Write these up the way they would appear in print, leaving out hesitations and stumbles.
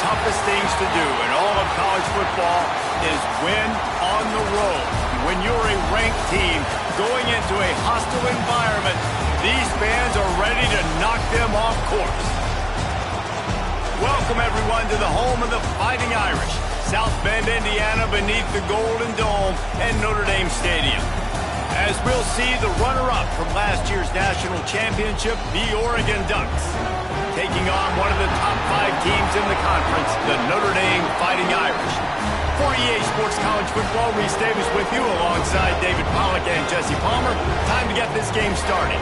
toughest things to do in all of college football is win on the road. When you're a ranked team going into a hostile environment, these fans are ready to knock them off course. Welcome, everyone, to the home of the Fighting Irish, South Bend, Indiana, beneath the Golden Dome and Notre Dame Stadium. As we'll see the runner-up from last year's national championship, the Oregon Ducks, taking on one of the top 5 teams in the conference, the Notre Dame Fighting Irish. For EA Sports College Football, Reese Davis with you alongside David Pollack and Jesse Palmer. Time to get this game started.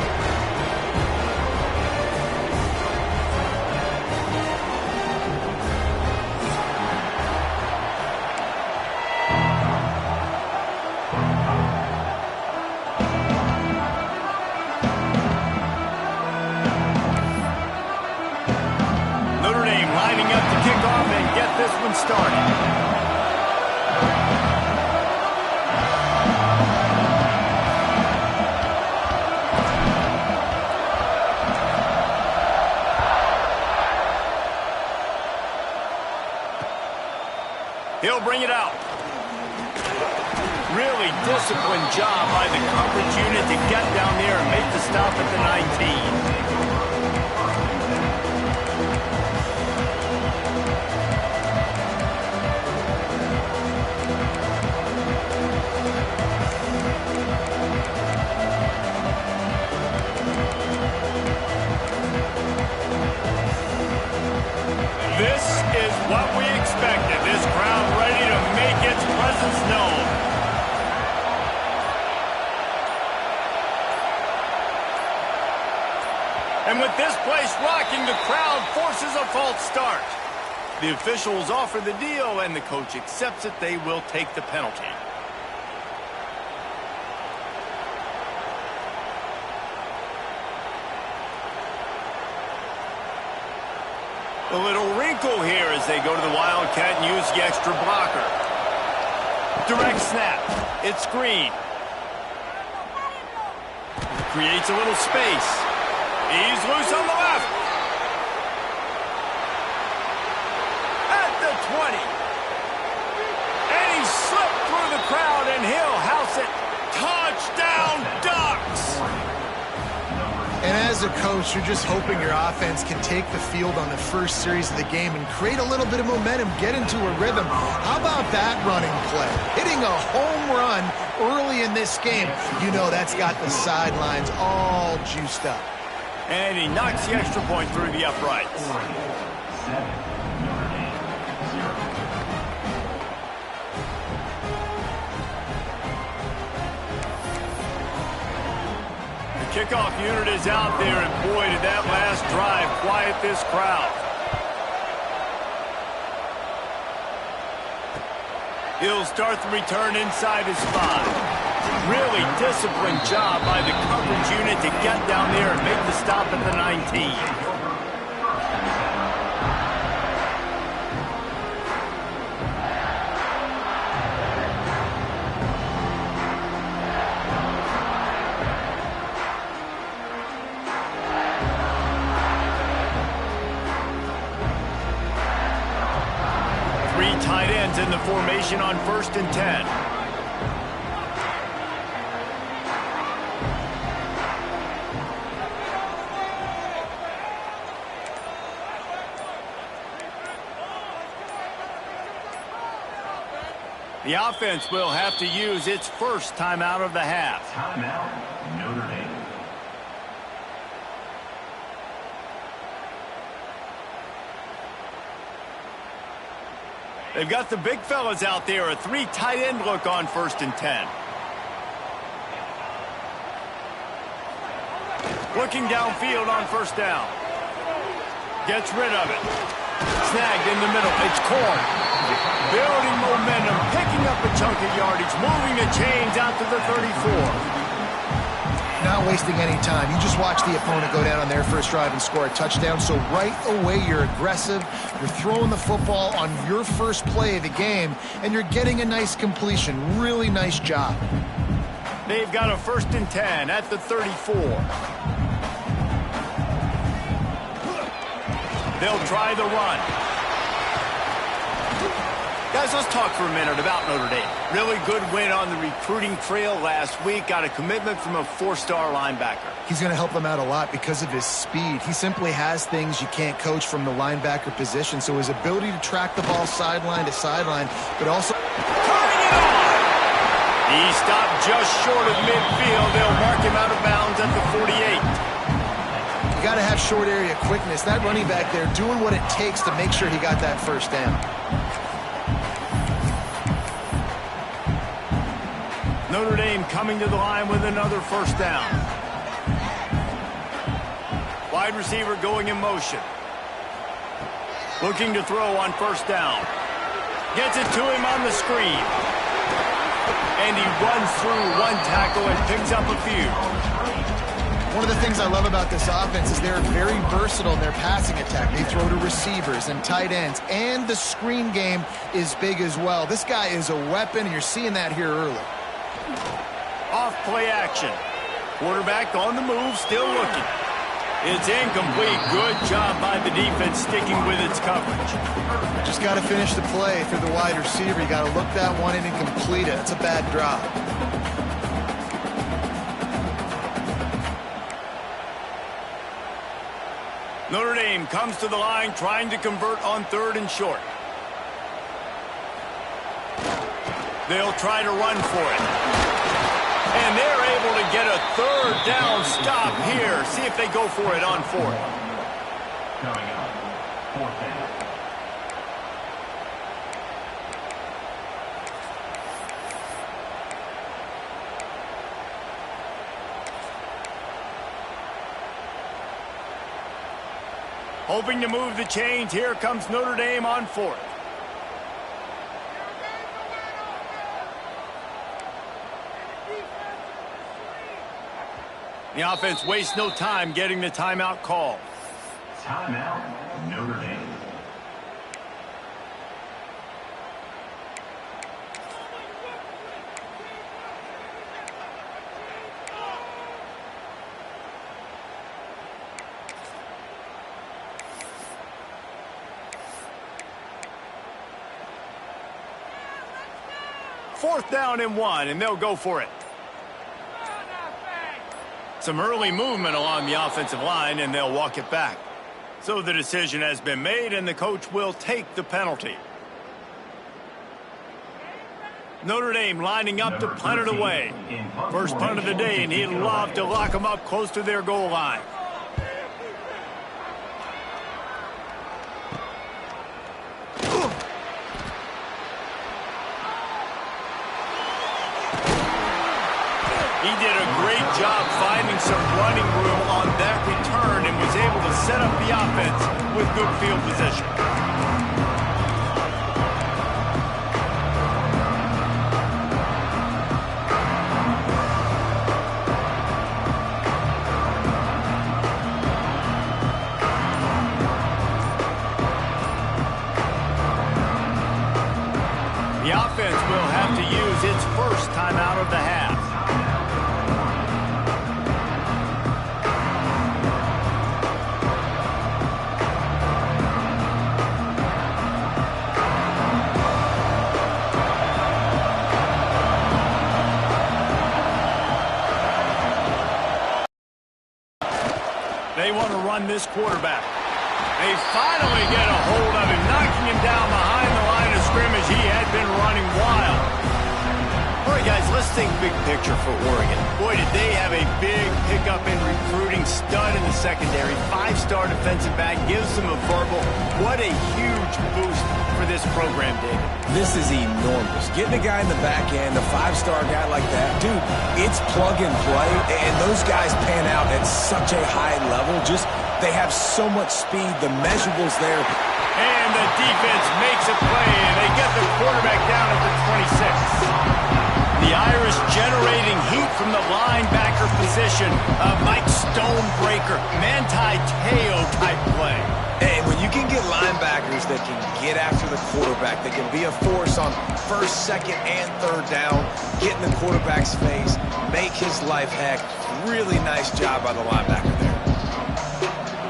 Notre Dame lining up to kick off and get this one started. He'll bring it out. Really disciplined job by the coverage unit to get down there and make the stop at the 19. This is what we expected. This crowd ready to make its presence known. And with this place rocking, the crowd forces a false start. The officials offer the deal, and the coach accepts it. They will take the penalty. A little wrinkle here as they go to the Wildcat and use the extra blocker. Direct snap. It's screen. Creates a little space. He's loose on the left. At the 20. And he slipped through the crowd, and he'll house it. Touchdown, Ducks! And as a coach, you're just hoping your offense can take the field on the first series of the game and create a little bit of momentum, get into a rhythm. How about that running play? Hitting a home run early in this game. You know that's got the sidelines all juiced up. And he knocks the extra point through the uprights. Kickoff unit is out there, and boy, did that last drive quiet this crowd. He'll start the return inside his 5. Really disciplined job by the coverage unit to get down there and make the stop at the 19. 3 tight ends in the formation on 1st and 10. The offense will have to use its first timeout of the half. Timeout, Notre Dame. They've got the big fellas out there, a 3 tight end look on 1st and 10. Looking downfield on 1st down. Gets rid of it. Snagged in the middle. It's Corn. Building momentum, picking up a chunk of yardage, moving the chains out to the 34. Not wasting any time. You just watch the opponent go down on their first drive and score a touchdown. So right away, you're aggressive. You're throwing the football on your first play of the game, and you're getting a nice completion. Really nice job. They've got a 1st and 10 at the 34. They'll try the run. Guys, let's talk for a minute about Notre Dame. Really good win on the recruiting trail last week. Got a commitment from a 4-star linebacker. He's going to help them out a lot because of his speed. He simply has things you can't coach from the linebacker position. So his ability to track the ball sideline to sideline, but also... Turning it on! He stopped just short of midfield. They'll mark him out of bounds at the 48. You got to have short area quickness. That running back there doing what it takes to make sure he got that first down. Notre Dame coming to the line with another first down. Wide receiver going in motion. Looking to throw on first down. Gets it to him on the screen. And he runs through one tackle and picks up a few. One of the things I love about this offense is they're very versatile in their passing attack. They throw to receivers and tight ends, and the screen game is big as well. This guy is a weapon, and you're seeing that here early. Off play action. Quarterback on the move, still looking. It's incomplete. Good job by the defense sticking with its coverage. Just got to finish the play through the wide receiver. You got to look that one in and complete it. It's a bad drop. Notre Dame comes to the line trying to convert on 3rd and short. They'll try to run for it. And they're able to get a 3rd down stop here. See if they go for it on 4th. Coming up, 4th down. Hoping to move the chains. Here comes Notre Dame on 4th. The offense wastes no time getting the timeout call. Timeout, Notre Dame. Fourth down and 1, and they'll go for it. Some early movement along the offensive line, and they'll walk it back. So the decision has been made, and the coach will take the penalty. Notre Dame lining up to punt it away. First punt of the day, and he'd love to lock them up close to their goal line. He did a great job finding some running room on that return and was able to set up the offense with good field position. The offense will have to use its first timeout of the half. They want to run this quarterback. They finally get a hold of him, knocking him down behind the line of scrimmage. He had been running wild. All right, guys, let's think big picture for Oregon. Boy, did they have a big pickup in recruiting. Stud in the secondary. 5-star defensive back. Gives them a verbal. What a huge boost for this program, David. This is enormous. Getting a guy in the back end, a 5-star guy like that, dude, it's plug and play, and those guys pan out at such a high level. Just, they have so much speed. The measurables there. And the defense makes a play, and they get the quarterback down at the 26. The Irish generating heat from the linebacker position. Mike Stonebreaker, Manti Te'o type play. Hey, when you can get linebackers that can get after the quarterback, that can be a force on 1st, 2nd, and 3rd down, get in the quarterback's face, make his life heck. Really nice job by the linebacker there.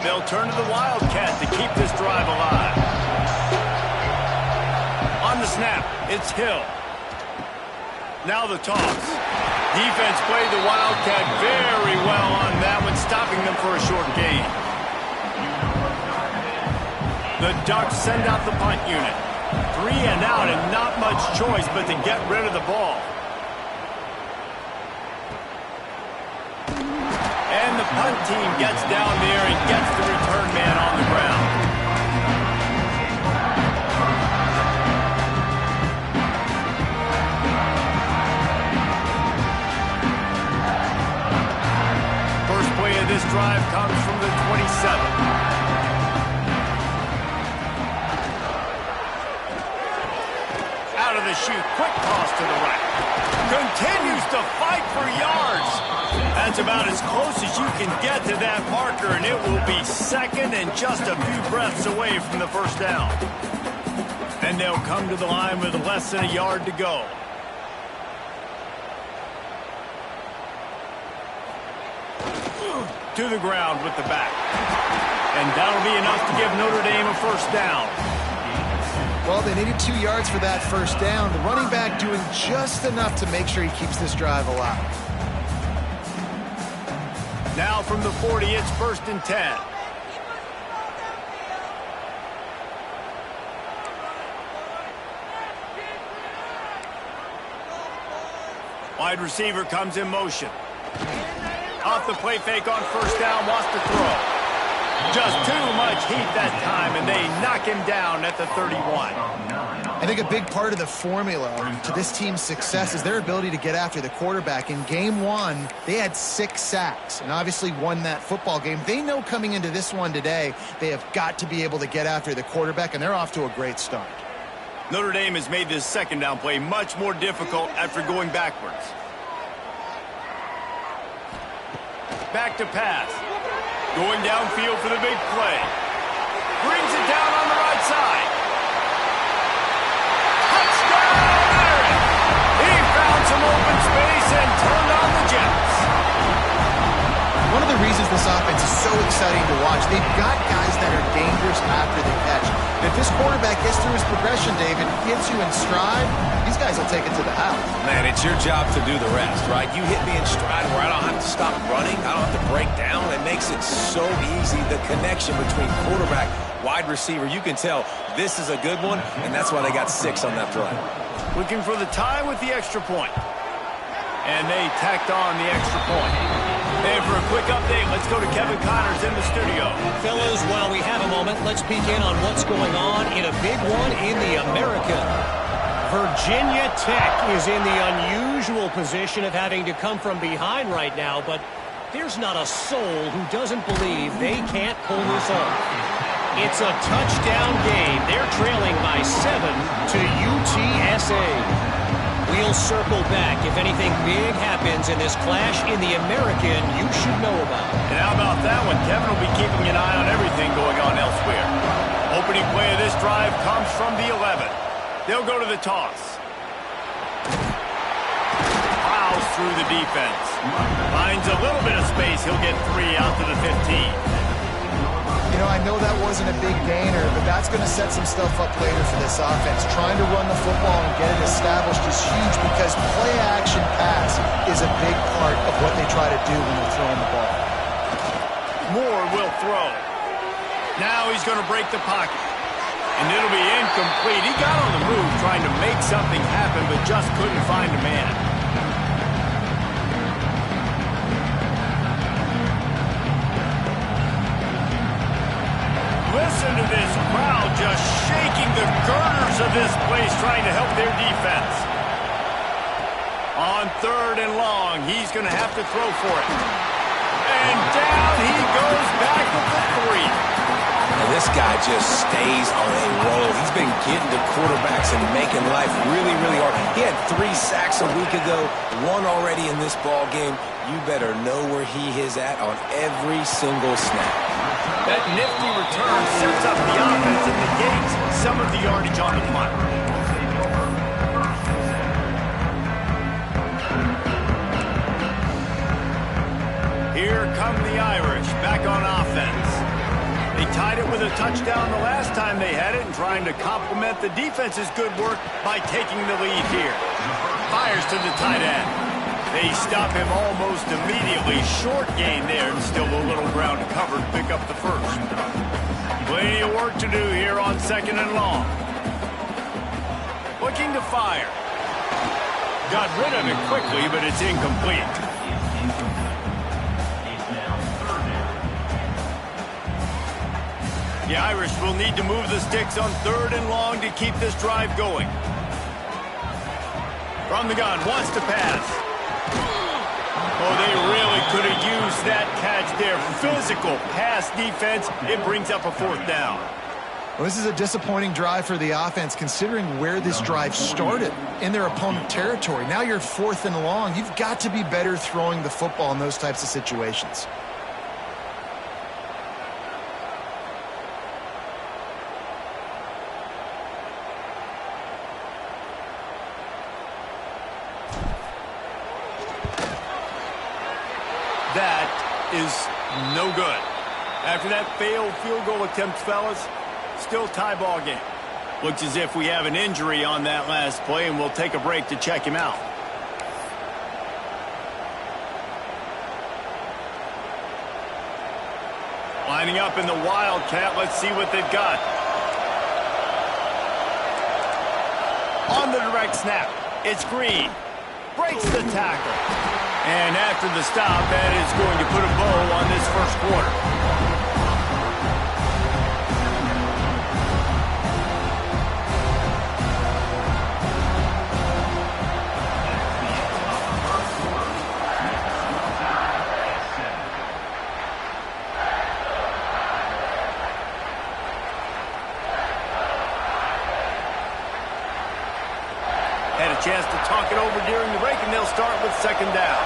They'll turn to the Wildcat to keep this drive alive. On the snap. It's Hill. Now the toss. Defense played the Wildcat very well on that one, stopping them for a short gain. The Ducks send out the punt unit. 3 and out and not much choice but to get rid of the ball. And the punt team gets down there and gets the return man on the ground. First play of this drive comes from the 27. Out of the chute, quick toss to the right. Continues to fight for yards. That's about as close as you can get to that marker, and it will be second and just a few breaths away from the first down. And they'll come to the line with less than a yard to go. To the ground with the back. And that'll be enough to give Notre Dame a first down. Well, they needed 2 yards for that first down. The running back doing just enough to make sure he keeps this drive alive. Now from the 40, it's 1st and 10. Wide receiver comes in motion. Off the play fake on first down, wants to throw. Just too much heat that time, and they knock him down at the 31. I think a big part of the formula to this team's success is their ability to get after the quarterback. In game 1, they had 6 sacks and obviously won that football game. They know coming into this one today, they have got to be able to get after the quarterback, and they're off to a great start. Notre Dame has made this second down play much more difficult after going backwards. Back to pass. Going downfield for the big play. Brings it down on the right side. Touchdown, Irish! He found some open space and turned on the Jets. One of the reasons this offense is so exciting to watch, they've got guys that are dangerous after the catch. And if this quarterback gets through his progression, David, gets you in stride, these guys will take it to the house. Man, it's your job to do the rest, right? You hit me in stride where I don't have to stop running. I don't have to break down. It makes it so easy. The connection between quarterback, wide receiver, you can tell this is a good one, and that's why they got 6 on that play. Looking for the tie with the extra point. And they tacked on the extra point. And for a quick update, let's go to Kevin Connors in the studio. Fellas, while we have a moment, let's peek in on what's going on in a big one in the American. Virginia Tech is in the unusual position of having to come from behind right now, but there's not a soul who doesn't believe they can't pull this off. It's a touchdown game. They're trailing by 7 to UTSA. We'll circle back. If anything big happens in this clash in the American, you should know about it. And how about that one? Kevin will be keeping an eye on everything going on elsewhere. Opening play of this drive comes from the 11. They'll go to the toss. Plows through the defense. Finds a little bit of space. He'll get 3 out to the 15. You know, I know that wasn't a big gainer, but that's going to set some stuff up later for this offense. Trying to run the football and get it established is huge because play-action pass is a big part of what they try to do when they're throwing the ball. Moore will throw. Now he's going to break the pocket. And it'll be incomplete. He got on the move trying to make something happen, but just couldn't find a man. Listen to this crowd just shaking the girders of this place, trying to help their defense. On 3rd and long, he's going to have to throw for it. And down he goes back with the 3. And this guy just stays on a roll. He's been getting to quarterbacks and making life really, really hard. He had 3 sacks a week ago, 1 already in this ball game. You better know where he is at on every single snap. That nifty return sets up the offense and negates some of the yardage on the punt. Here come the Irish back on offense. They tied it with a touchdown the last time they had it and trying to complement the defense's good work by taking the lead here. Fires to the tight end. They stop him almost immediately. Short gain there and still a little ground to cover to pick up the first. Plenty of work to do here on 2nd and long. Looking to fire. Got rid of it quickly, but it's incomplete. The Irish will need to move the sticks on 3rd and long to keep this drive going. From the gun, wants to pass. Oh, they really could have used that catch there. Physical pass defense. It brings up a 4th down. Well, this is a disappointing drive for the offense considering where this drive started, in their opponent territory. Now you're 4th and long. You've got to be better throwing the football in those types of situations. That is no good. After that failed field goal attempt, fellas, still tie ball game. Looks as if we have an injury on that last play, and we'll take a break to check him out. Lining up in the Wildcat. Let's see what they've got. On the direct snap, it's Green. Breaks the tackle. And after the stop, that is going to put a bow on this first quarter. Had a chance to talk it over during the break, and they'll start with 2nd down.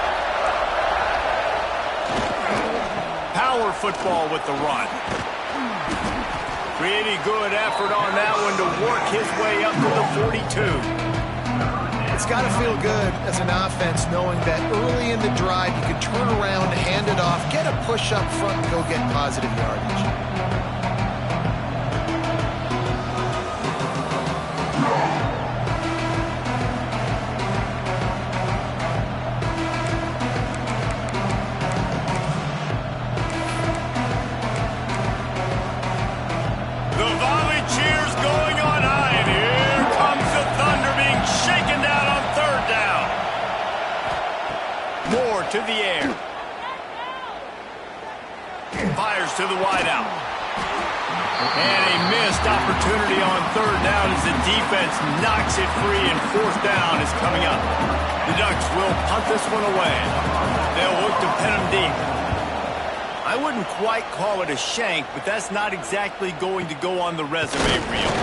Power football with the run. Pretty good effort on that one to work his way up to the 42. It's got to feel good as an offense knowing that early in the drive you can turn around, hand it off, get a push up front, and go get positive yardage. To the air. Fires to the wideout. And a missed opportunity on 3rd down as the defense knocks it free, and 4th down is coming up. The Ducks will punt this one away. They'll look to pin him deep. I wouldn't quite call it a shank, but that's not exactly going to go on the resume reel.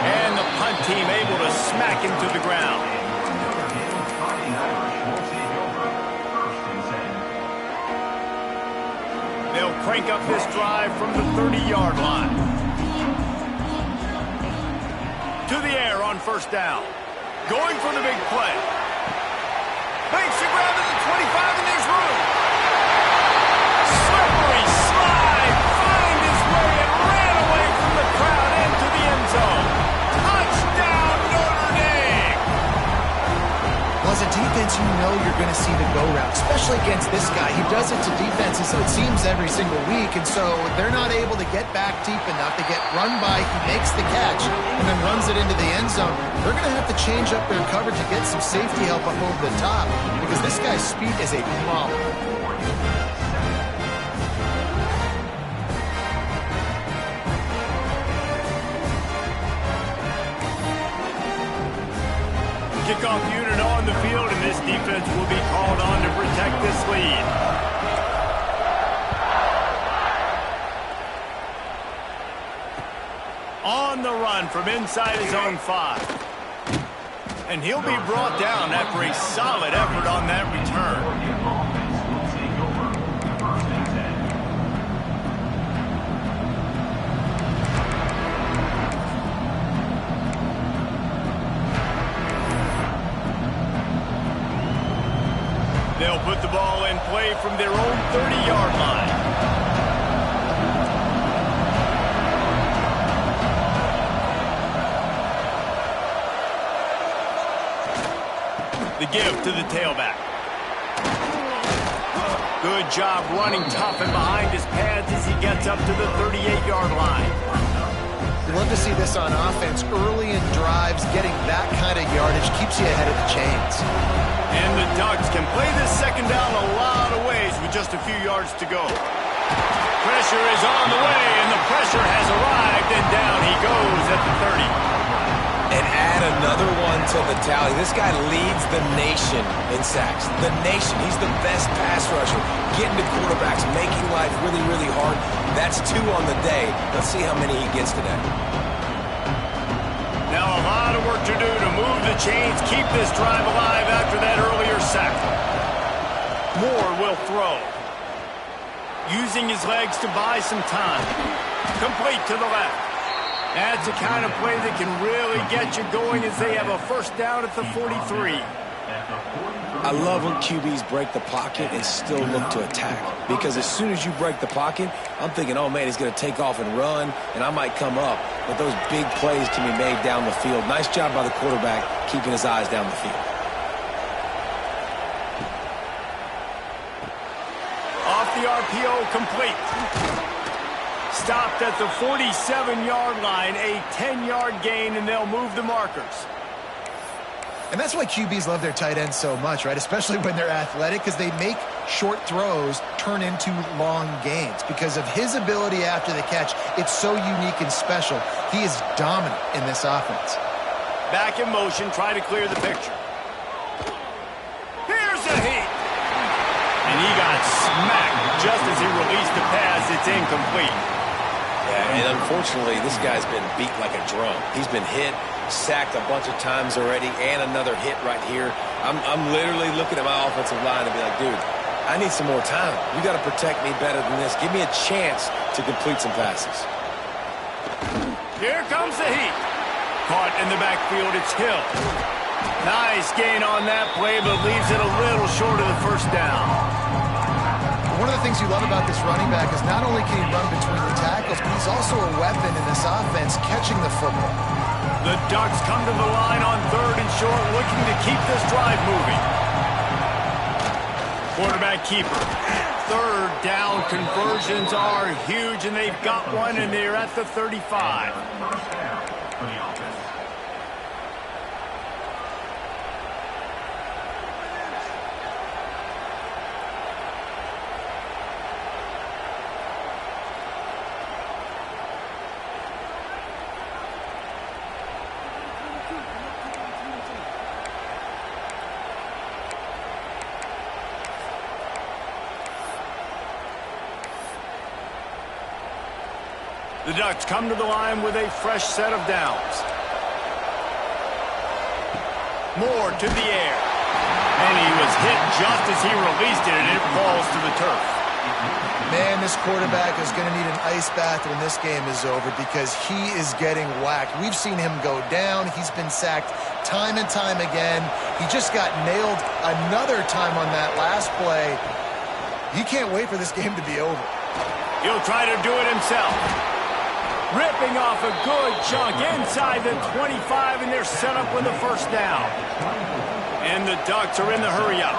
And the punt team able to smack him to the ground. They'll crank up this drive from the 30-yard line. To the air on 1st down. Going for the big play. Makes the grab at the 25, and there's room. Slippery slide. Find his way and ran away from the crowd into the end zone. Touchdown, Notre Dame. Well, as a defense, you know you're going to see the go route, especially against this guy. He does it to defenses, it seems, every single week, and so they're not able to get back deep enough. They get run by, he makes the catch, and then runs it into the end zone. They're going to have to change up their coverage to get some safety help up over the top, because this guy's speed is a problem. Kickoff unit on the field, and this defense will be called on to protect this lead. On the run from inside his own 5. And he'll be brought down after a solid effort on that return. They'll put the ball in play from their own 30-yard line. The give to the tailback. Good job running tough and behind his pads as he gets up to the 38-yard line. You love to see this on offense. Early in drives, getting that kind of yardage keeps you ahead of the chains. And the Ducks can play this second down a lot of ways with just a few yards to go. Pressure is on the way, and the pressure has arrived, and down he goes at the 30. And add another one to the tally. This guy leads the nation in sacks. The nation. He's the best pass rusher. Getting to quarterbacks, making life really, really hard. That's 2 on the day. Let's see how many he gets today. Now a lot of work to do to move the chains, keep this drive alive after that earlier sack. Moore will throw. Using his legs to buy some time. Complete to the left. That's the kind of play that can really get you going as they have a first down at the 43. I love when QBs break the pocket and still look to attack. Because as soon as you break the pocket, I'm thinking, oh, man, he's going to take off and run, and I might come up. But those big plays can be made down the field. Nice job by the quarterback keeping his eyes down the field. Off the RPO, complete. Stopped at the 47-yard line, a 10-yard gain, and they'll move the markers. And that's why QBs love their tight ends so much, right? Especially when they're athletic, because they make short throws turn into long gains. Because of his ability after the catch, it's so unique and special. He is dominant in this offense. Back in motion, try to clear the picture. Here's a heat. And he got smacked just as he released the pass. It's incomplete. Yeah, and unfortunately, this guy's been beat like a drum. He's been hit, sacked a bunch of times already, and another hit right here. I'm literally looking at my offensive line and be like, dude, I need some more time. You got to protect me better than this. Give me a chance to complete some passes. Here comes the heat. Caught in the backfield, it's Hill. Nice gain on that play, but leaves it a little short of the first down. One of the things you love about this running back is not only can he run between the tackles, but he's also a weapon in this offense catching the football. The Ducks come to the line on 3rd and short, looking to keep this drive moving. Quarterback keeper. 3rd down conversions are huge, and they've got one, and they're at the 35. First down for the offense. The Ducks come to the line with a fresh set of downs. Moore to the air. And he was hit just as he released it, and it falls to the turf. Man, this quarterback is going to need an ice bath when this game is over because he is getting whacked. We've seen him go down. He's been sacked time and time again. He just got nailed another time on that last play. He can't wait for this game to be over. He'll try to do it himself. Ripping off a good chunk inside the 25, and they're set up with a first down. And the Ducks are in the hurry-up.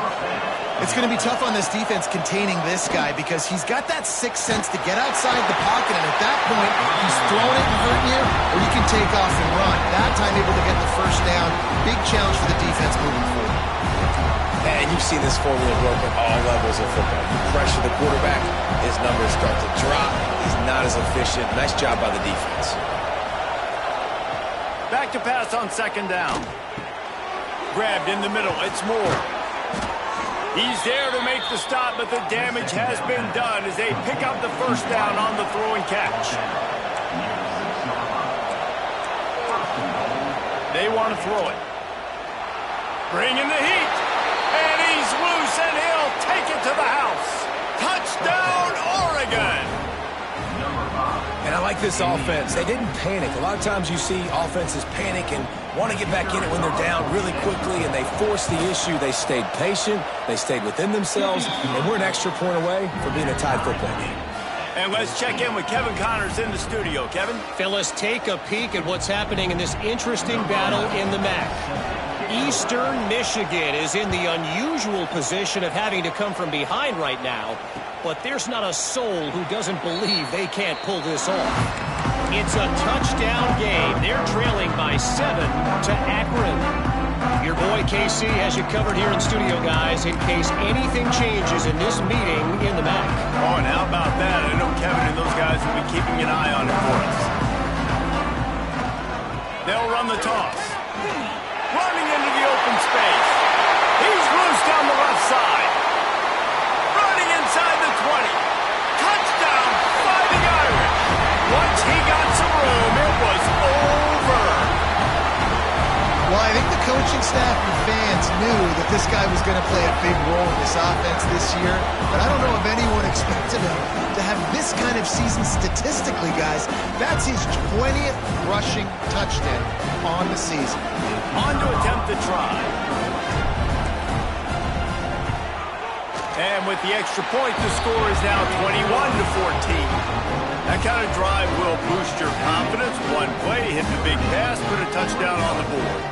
It's going to be tough on this defense containing this guy because he's got that sixth sense to get outside the pocket, and at that point, he's throwing it and hurting you, or you can take off and run. That time, able to get the first down. Big challenge for the defense moving forward. And you've seen this formula work at all levels of football. You pressure the quarterback, his numbers start to drop. He's not as efficient. Nice job by the defense. Back to pass on 2nd down. Grabbed in the middle. It's Moore. He's there to make the stop, but the damage has been done as they pick up the first down on the throw and catch. They want to throw it. Bring in the heat. And he's loose, and he'll take it to the house. Touchdown, Oregon! And I like this offense. They didn't panic. A lot of times you see offenses panic and want to get back in it when they're down really quickly, and they forced the issue. They stayed patient. They stayed within themselves, and we're an extra point away from being a tied football game. And let's check in with Kevin Connors in the studio. Kevin? Phyllis, take a peek at what's happening in this interesting battle in the MAC. Eastern Michigan is in the unusual position of having to come from behind right now, but there's not a soul who doesn't believe they can't pull this off. It's a touchdown game. They're trailing by 7 to Akron. Your boy KC has you covered here in studio, guys, in case anything changes in this meeting in the MAC. Oh, and how about that? I know Kevin and those guys will be keeping an eye on it for us. They'll run the toss. Running into the open space. He's loose down the left side. Running inside the 20. Touchdown, Fighting Irish. Once he got some room, it was over. Well, I think the coaching staff and fans knew that this guy was going to play a big role in this offense this year, but I don't know if anyone expected him to have this kind of season statistically, guys. That's his 20th rushing touchdown on the season. On to attempt the try. And with the extra point, the score is now 21-14. That kind of drive will boost your confidence. One play, hit the big pass, put a touchdown on the board.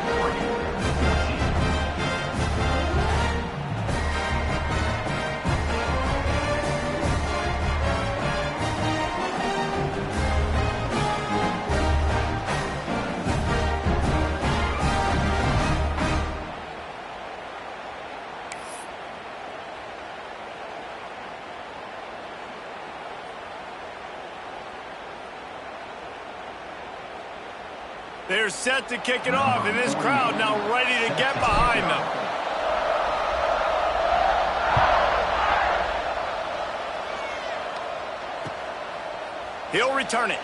They're set to kick it off, and this crowd now ready to get behind them. He'll return it.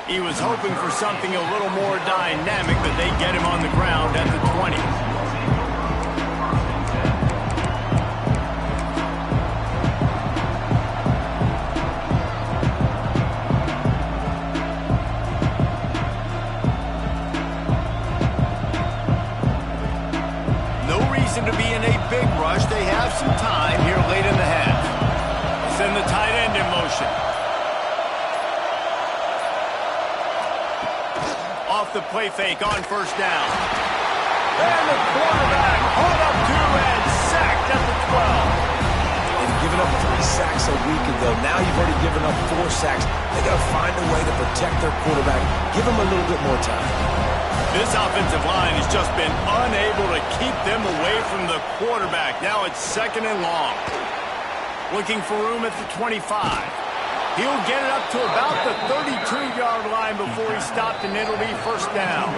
He was hoping for something a little more dynamic, but they get him on the ground at the 20. To be in a big rush. They have some time here late in the half. Send the tight end in motion. Off the play fake on first down. And the quarterback hauled up 2 and sacked at the 12. They've given up 3 sacks a week ago. Now you've already given up 4 sacks. They got to find a way to protect their quarterback. Give him a little bit more time. This offensive line has just been unable to keep them away from the quarterback. Now it's 2nd and long. Looking for room at the 25. He'll get it up to about the 32-yard line before he's stopped, and it'll be first down.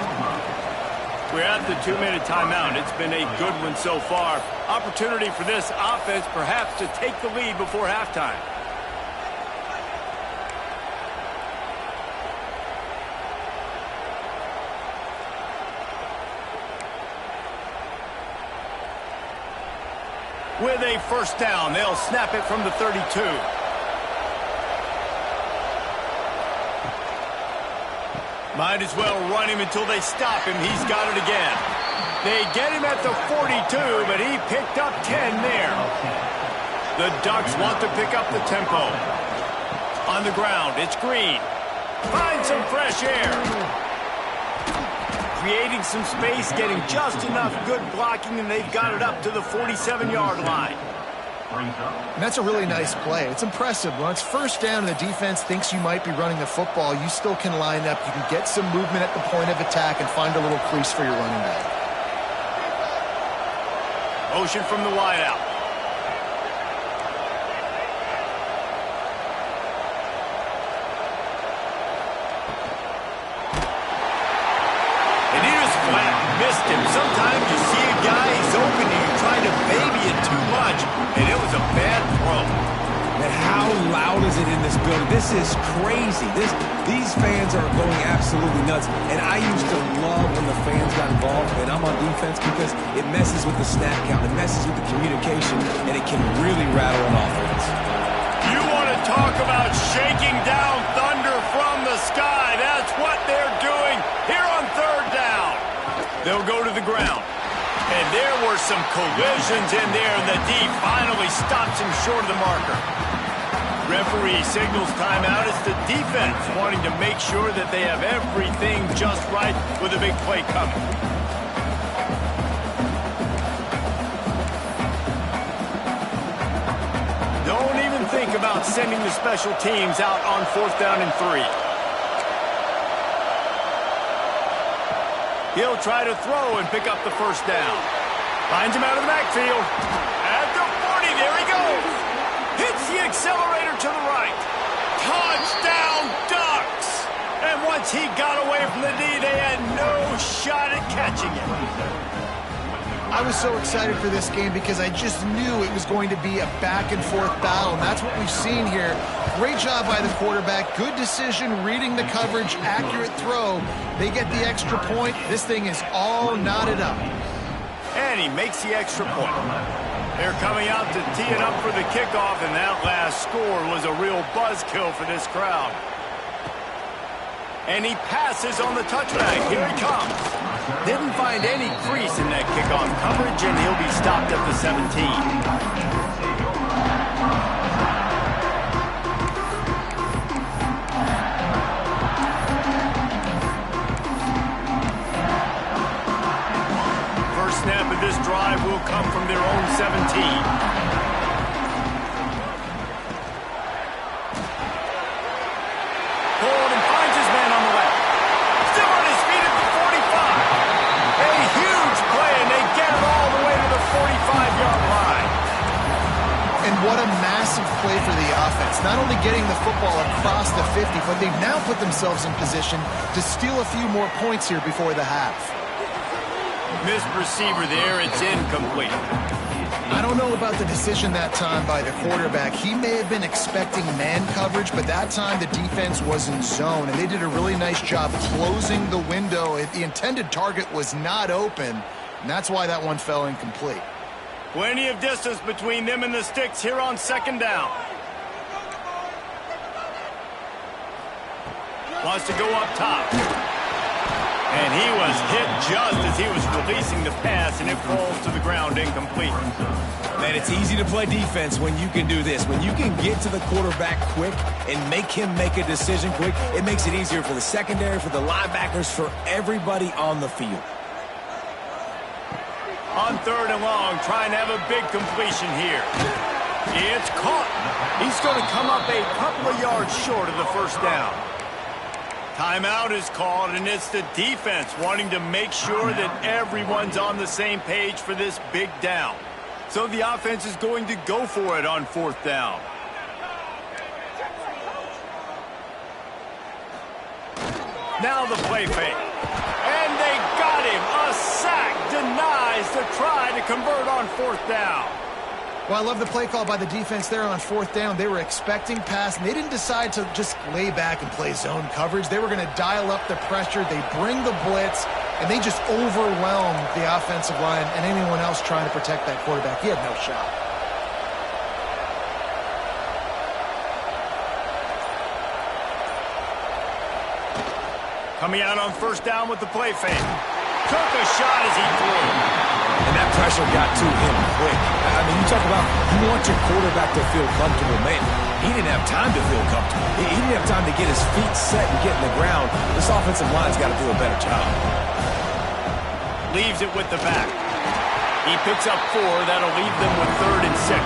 We're at the 2-minute timeout. It's been a good one so far. Opportunity for this offense perhaps to take the lead before halftime. With a first down, they'll snap it from the 32. Might as well run him until they stop him. He's got it again. They get him at the 42, but he picked up 10 there. The Ducks want to pick up the tempo. On the ground, it's Green. Find some fresh air. Creating some space, getting just enough good blocking, and they've got it up to the 47-yard line. And that's a really nice play. It's impressive. When it's first down and the defense thinks you might be running the football, you still can line up. You can get some movement at the point of attack and find a little crease for your running back. Motion from the wideout. Missed him. Sometimes you see a guy, he's open, and you try to baby it too much, and it was a bad throw. Man, how loud is it in this building? This is crazy. These fans are going absolutely nuts, and I used to love when the fans got involved, and I'm on defense because it messes with the snap count, it messes with the communication, and it can really rattle an offense. You want to talk about shaking down thunder from the sky. That's what they're doing here on 3rd down. They'll go to the ground. And there were some collisions in there, and the D finally stops him short of the marker. Referee signals timeout. It's the defense wanting to make sure that they have everything just right with a big play coming. think about sending the special teams out on 4th down and 3? He'll try to throw and pick up the first down. Finds him out of the backfield. At the 40, there he goes. Hits the accelerator to the right. Touchdown, Ducks! And once he got away from the D, they had no shot at catching him. I was so excited for this game because I just knew it was going to be a back-and-forth battle, and that's what we've seen here. Great job by the quarterback. Good decision, reading the coverage, accurate throw. They get the extra point. This thing is all knotted up. And he makes the extra point. They're coming out to tee it up for the kickoff, and that last score was a real buzzkill for this crowd. And he passes on the touchback. Here he comes. Didn't find any crease in that kickoff coverage, and he'll be stopped at the 17. First snap of this drive will come from their own 17. What a massive play for the offense. Not only getting the football across the 50, but they've now put themselves in position to steal a few more points here before the half. Missed receiver there. It's incomplete. I don't know about the decision that time by the quarterback. He may have been expecting man coverage, but that time the defense was in zone, and they did a really nice job closing the window. The intended target was not open, and that's why that one fell incomplete. Plenty of distance between them and the sticks here on 2nd down. Wants to go up top. And he was hit just as he was releasing the pass, and it falls to the ground incomplete. Man, it's easy to play defense when you can do this. When you can get to the quarterback quick and make him make a decision quick, it makes it easier for the secondary, for the linebackers, for everybody on the field. On 3rd and long, trying to have a big completion here. It's caught. He's going to come up a couple of yards short of the first down. Timeout is called, and it's the defense wanting to make sure that everyone's on the same page for this big down. So the offense is going to go for it on 4th down. Now the play fake. And they got him. A sack denies the try to convert on 4th down. Well, I love the play call by the defense there on 4th down. They were expecting pass, and they didn't decide to just lay back and play zone coverage. They were going to dial up the pressure. They bring the blitz, and they just overwhelmed the offensive line and anyone else trying to protect that quarterback. He had no shot. Coming out on 1st down with the play fake. Took a shot as he threw. And that pressure got to him quick. I mean, you talk about you want your quarterback to feel comfortable. Man, he didn't have time to feel comfortable. He didn't have time to get his feet set and get in the ground. This offensive line's got to do a better job. Leaves it with the back. He picks up 4. That'll leave them with 3rd and 6.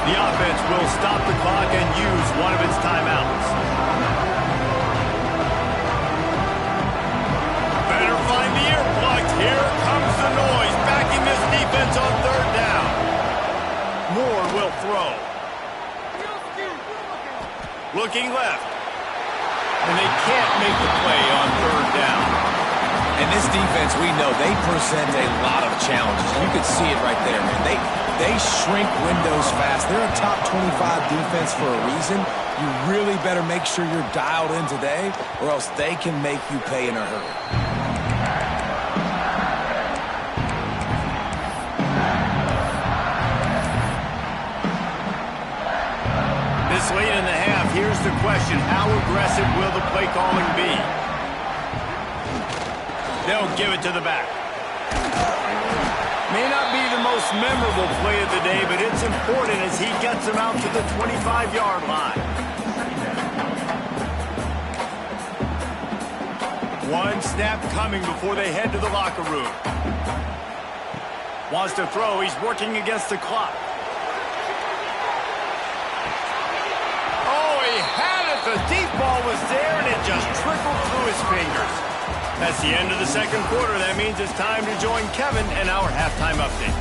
The offense will stop the clock and use one of its timeouts. Find the earplugs. Here comes the noise, backing this defense on 3rd down. Moore will throw. Looking left. And they can't make the play on 3rd down. And this defense, we know, they present a lot of challenges. You could see it right there, man. They shrink windows fast. They're a top 25 defense for a reason. You really better make sure you're dialed in today, or else they can make you pay in a hurry. Late in the half, here's the question. How aggressive will the play calling be? They'll give it to the back. May not be the most memorable play of the day, but it's important as he gets them out to the 25-yard line. One snap coming before they head to the locker room. Wants to throw. He's working against the clock. The deep ball was there, and it just trickled through his fingers. That's the end of the second quarter. That means it's time to join Kevin and our halftime update.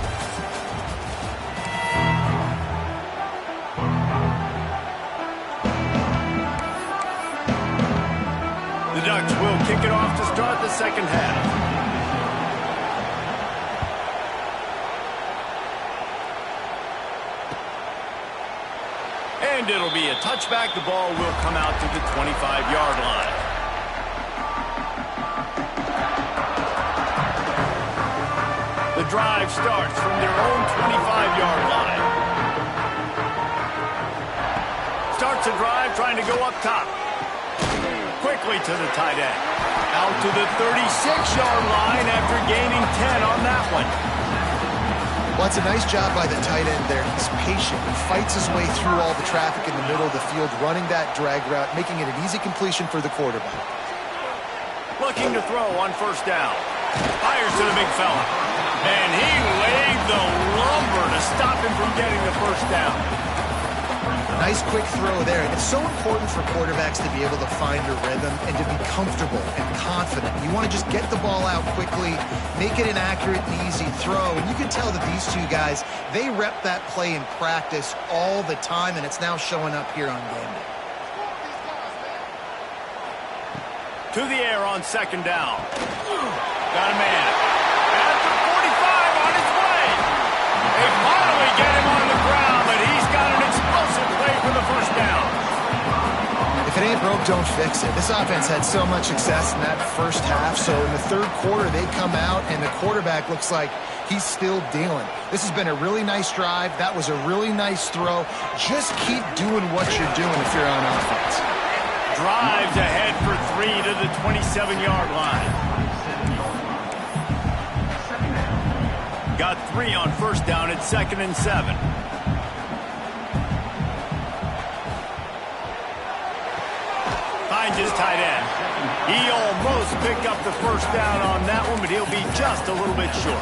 The Ducks will kick it off to start the second half. And it'll be a touchback. The ball will come out to the 25-yard line. The drive starts from their own 25-yard line. Starts a drive trying to go up top. Quickly to the tight end. Out to the 36-yard line after gaining 10 on that one. Well, it's a nice job by the tight end there. He's patient. He fights his way through all the traffic in the middle of the field, running that drag route, making it an easy completion for the quarterback. Looking to throw on first down. Fires to the big fella. And he laid the lumber to stop him from getting the first down. Nice quick throw there. And it's so important for quarterbacks to be able to find a rhythm and to be comfortable and confident. You want to just get the ball out quickly, make it an accurate and easy throw. And you can tell that these two guys, they rep that play in practice all the time, and it's now showing up here on game day. To the air on second down. Got a man. At the 45 on his way. They finally get him on the ground, but he's got an explosive play for the first down. If it ain't broke, don't fix it. This offense had so much success in that first half, so in the third quarter they come out and the quarterback looks like he's still dealing. This has been a really nice drive. That was a really nice throw. Just keep doing what you're doing if you're on offense. Drives ahead for 3 to the 27-yard line. Got 3 on first down at 2nd and 7. Finds his tight end. He almost picked up the first down on that one, but he'll be just a little bit short.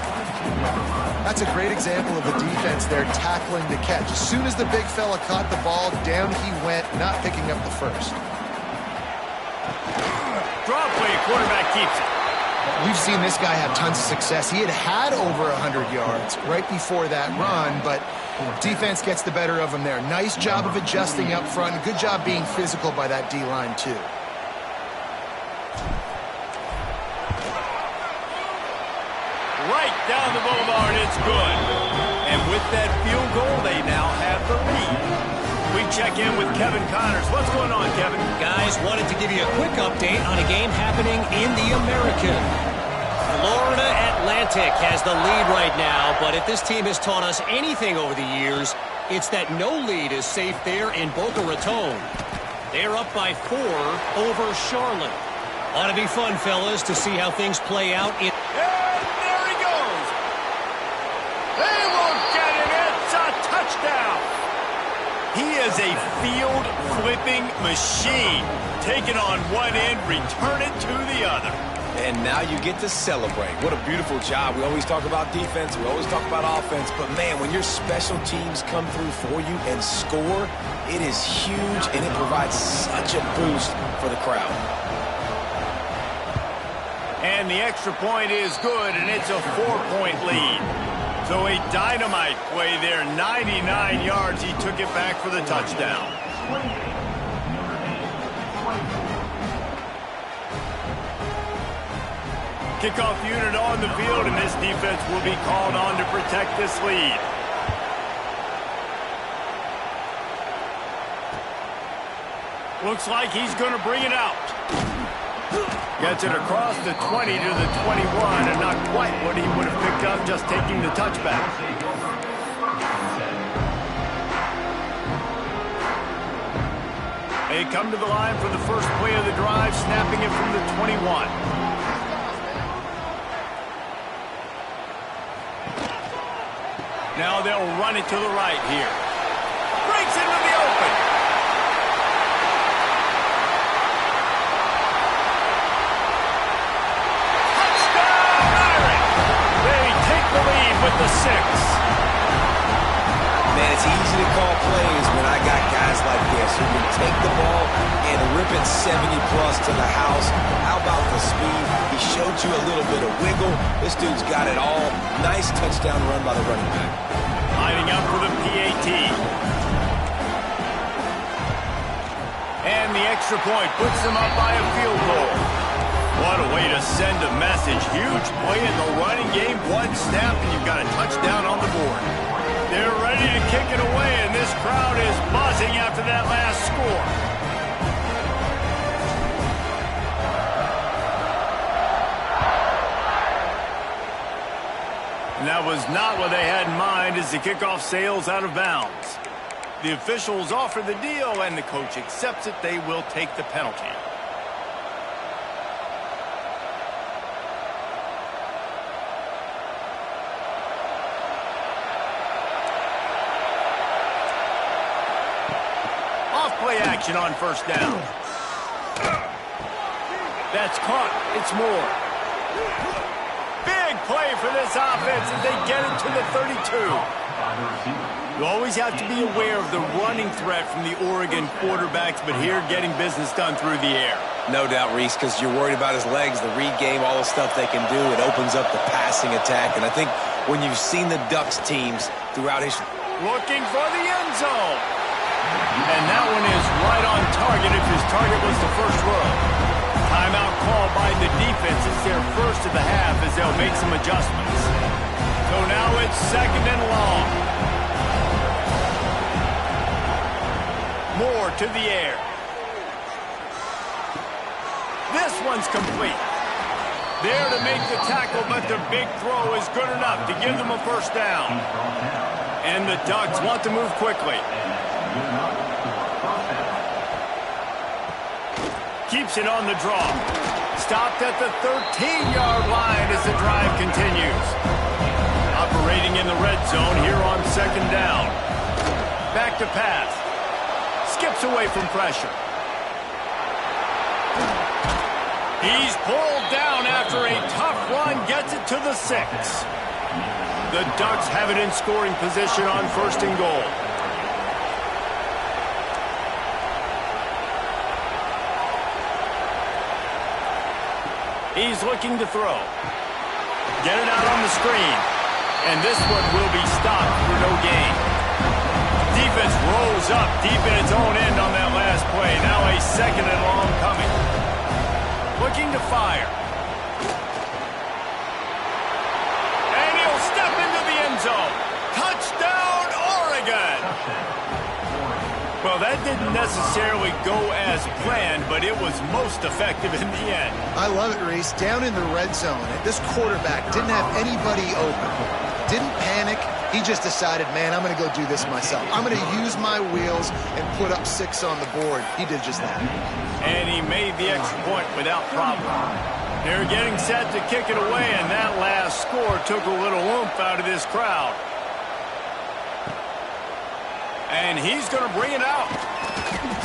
That's a great example of the defense there tackling the catch. As soon as the big fella caught the ball, down he went, not picking up the first. Draw play, quarterback keeps it. We've seen this guy have tons of success. He had over 100 yards right before that run, but defense gets the better of him there. Nice job of adjusting up front. Good job being physical by that D-line, too. Right down the boulevard, it's good. And with that field goal, they now have the lead. We check in with Kevin Connors. What's going on, Kevin? Guys, wanted to give you a quick update on a game happening in the American. Florida Atlantic has the lead right now, but if this team has taught us anything over the years, it's that no lead is safe there in Boca Raton. They're up by 4 over Charlotte. Ought to be fun, fellas, to see how things play out in... And there he goes. They won't get him. It's a touchdown. He is a field-flipping machine. Take it on one end, return it to the other. And now you get to celebrate. What a beautiful job. We always talk about defense. We always talk about offense. But, man, when your special teams come through for you and score, it is huge, and it provides such a boost for the crowd. And the extra point is good, and it's a 4-point lead. So a dynamite play there, 99 yards. He took it back for the touchdown. Kickoff unit on the field, and this defense will be called on to protect this lead. Looks like he's going to bring it out. Gets it across the 20 to the 21, and not quite what he would have picked up just taking the touchback. They come to the line for the first play of the drive, snapping it from the 21. Now they'll run it to the right here. Breaks into the open. Touchdown, Irish! They take the lead with the 6. Man, it's easy to call plays when I got guys like this who can take the ball and keep it 70-plus to the house. How about the speed? He showed you a little bit of wiggle. This dude's got it all. Nice touchdown run by the running back. Lining up for the PAT. And the extra point puts them up by a field goal. What a way to send a message. Huge play in the running game. One snap, and you've got a touchdown on the board. They're ready to kick it away, and this crowd is buzzing after that last score. And that was not what they had in mind as the kickoff sails out of bounds. The officials offer the deal, and the coach accepts it. They will take the penalty. Off-play action on first down. That's caught. It's more. Big play for this offense as they get it to the 32. You always have to be aware of the running threat from the Oregon quarterbacks, but here getting business done through the air. No doubt, Reese, because you're worried about his legs, the read game, all the stuff they can do. It opens up the passing attack, and I think when you've seen the Ducks teams throughout history. Looking for the end zone. And that one is right on target if his target was the first row. Timeout called by the defense. It's their first of the half as they'll make some adjustments. So now it's second and long. Moore to the air. This one's complete. There to make the tackle, but the big throw is good enough to give them a first down. And the Ducks want to move quickly. Keeps it on the draw. Stopped at the 13-yard line as the drive continues. Operating in the red zone here on second down. Back to pass. Skips away from pressure. He's pulled down after a tough run, gets it to the 6. The Ducks have it in scoring position on first and goal. He's looking to throw. Get it out on the screen. And this one will be stopped for no gain. Defense rolls up deep in its own end on that last play. Now a second and long coming. Looking to fire. And he'll step into the end zone. Touchdown, Oregon! Well, that didn't necessarily go as planned, but it was most effective in the end. I love it, Reese. Down in the red zone, this quarterback didn't have anybody open. Didn't panic. He just decided, man, I'm going to go do this myself. I'm going to use my wheels and put up 6 on the board. He did just that. And he made the extra point without problem. They're getting set to kick it away, and that last score took a little oomph out of this crowd. And he's going to bring it out.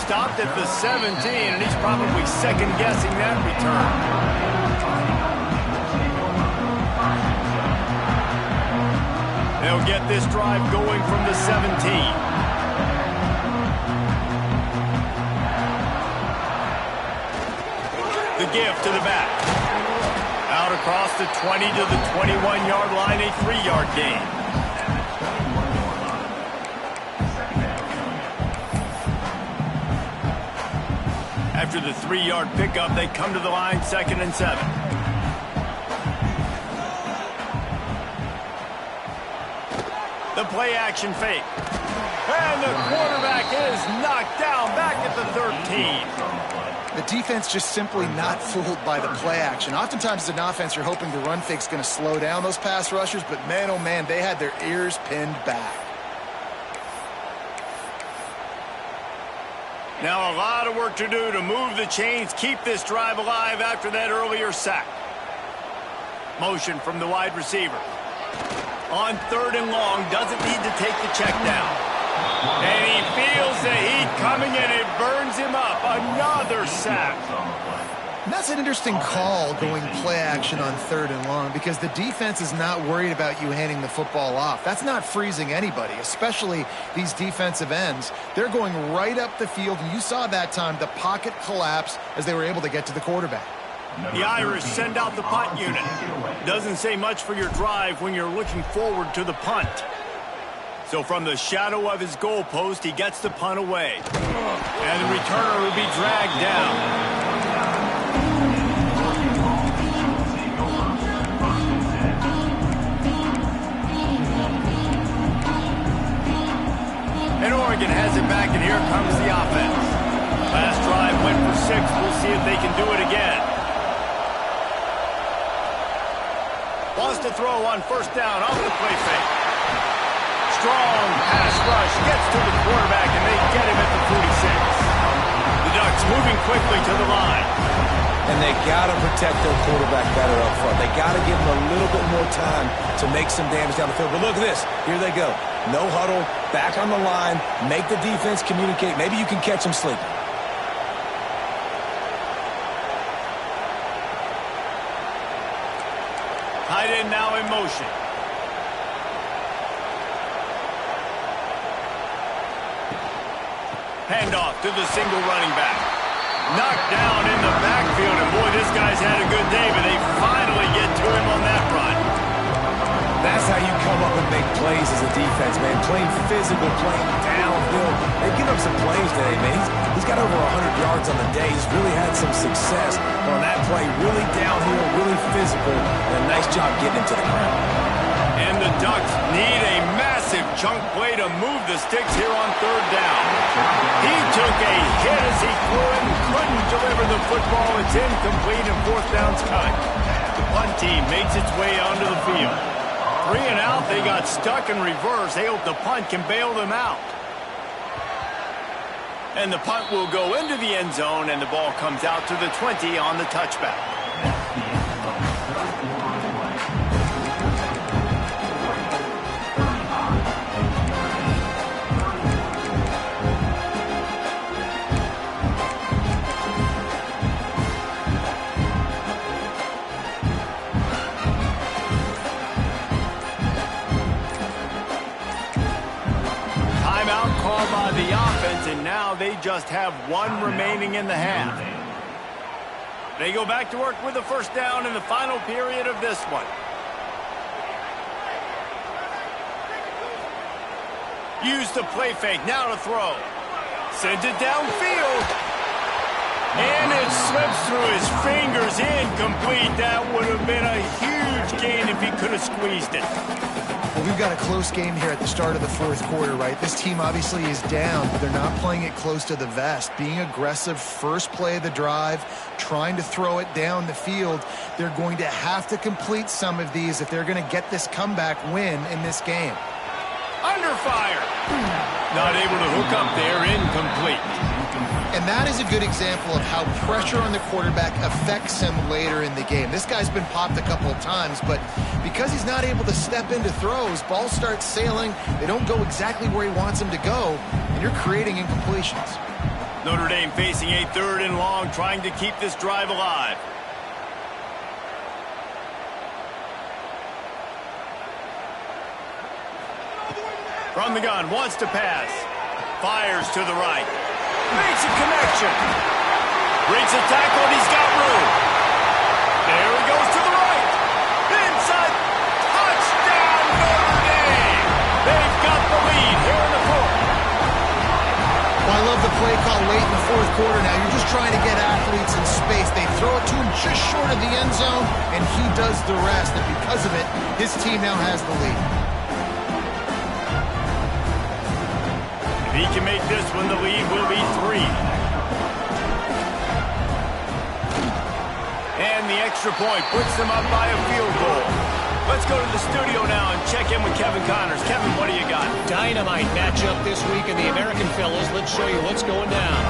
Stopped at the 17, and he's probably second-guessing that return. They'll get this drive going from the 17. The give to the back. Out across the 20 to the 21-yard line, a 3-yard gain. After the 3-yard pickup, they come to the line, 2nd and 7. The play action fake. And the quarterback is knocked down back at the 13. The defense just simply not fooled by the play action. Oftentimes as an offense, you're hoping the run fake's going to slow down those pass rushers, but man, oh man, they had their ears pinned back. Now a lot of work to do to move the chains, keep this drive alive after that earlier sack. Motion from the wide receiver. On 3rd and long, doesn't need to take the check down. And he feels the heat coming and it burns him up. Another sack. And that's an interesting call, going play action on 3rd and long, because the defense is not worried about you handing the football off. That's not freezing anybody, especially these defensive ends. They're going right up the field, and you saw that time the pocket collapse as they were able to get to the quarterback. The Irish send out the punt unit. Doesn't say much for your drive when you're looking forward to the punt. So from the shadow of his goalpost, he gets the punt away. And the returner will be dragged down. And Oregon has it back, and here comes the offense. Last drive went for 6. We'll see if they can do it again. Wants to throw on 1st down off the play fake. Strong pass rush gets to the quarterback, and they get him at the 46. The Ducks moving quickly to the line. And they got to protect their quarterback better up front. They got to give him a little bit more time to make some damage down the field. But look at this. Here they go. No huddle, back on the line, make the defense communicate. Maybe you can catch them sleeping. Tight end now in motion. Handoff to the single running back. Knocked down in the backfield, and boy, this guy's had a good day, but they finally get to him on that run. That's how you come up and make plays as a defense, man. Playing physical, playing downhill. They've given up some plays today, man. He's got over 100 yards on the day. He's really had some success on that play. Really downhill, really physical, and a nice job getting him to the ground. And the Ducks need a massive chunk play to move the sticks here on 3rd down. He took a hit as he threw it and couldn't deliver the football. It's incomplete, and 4th down's coming. The punt team makes its way onto the field. 3 and out, they got stuck in reverse. They hope the punt can bail them out. And the punt will go into the end zone, and the ball comes out to the 20 on the touchback. By the offense, and now they just have 1 remaining in the half. They go back to work with the 1st down in the final period of this one. Use the play fake, now to throw. Sends it downfield. And it slips through his fingers, incomplete. That would have been a huge gain if he could have squeezed it. Well, we've got a close game here at the start of the 4th quarter, right? This team obviously is down, but they're not playing it close to the vest. Being aggressive, first play of the drive, trying to throw it down the field. They're going to have to complete some of these if they're going to get this comeback win in this game. Under fire. Not able to hook up there, incomplete. And that is a good example of how pressure on the quarterback affects him later in the game. This guy's been popped a couple of times, but because he's not able to step into throws, balls start sailing, they don't go exactly where he wants them to go, and you're creating incompletions. Notre Dame facing a 3rd and long, trying to keep this drive alive. From the gun, wants to pass. Fires to the right. Makes a connection. Breaks a tackle, and he's got room. There he goes to the right. Inside. Touchdown, Notre Dame. They've got the lead here in the 4th. Well, I love the play call late in the 4th quarter now. You're just trying to get athletes in space. They throw it to him just short of the end zone, and he does the rest. And because of it, his team now has the lead. If he can make this one, the lead will be 3. And the extra point puts them up by a field goal. Let's go to the studio now and check in with Kevin Connors. Kevin, what do you got? Dynamite matchup this week in the American fellas. Let's show you what's going down.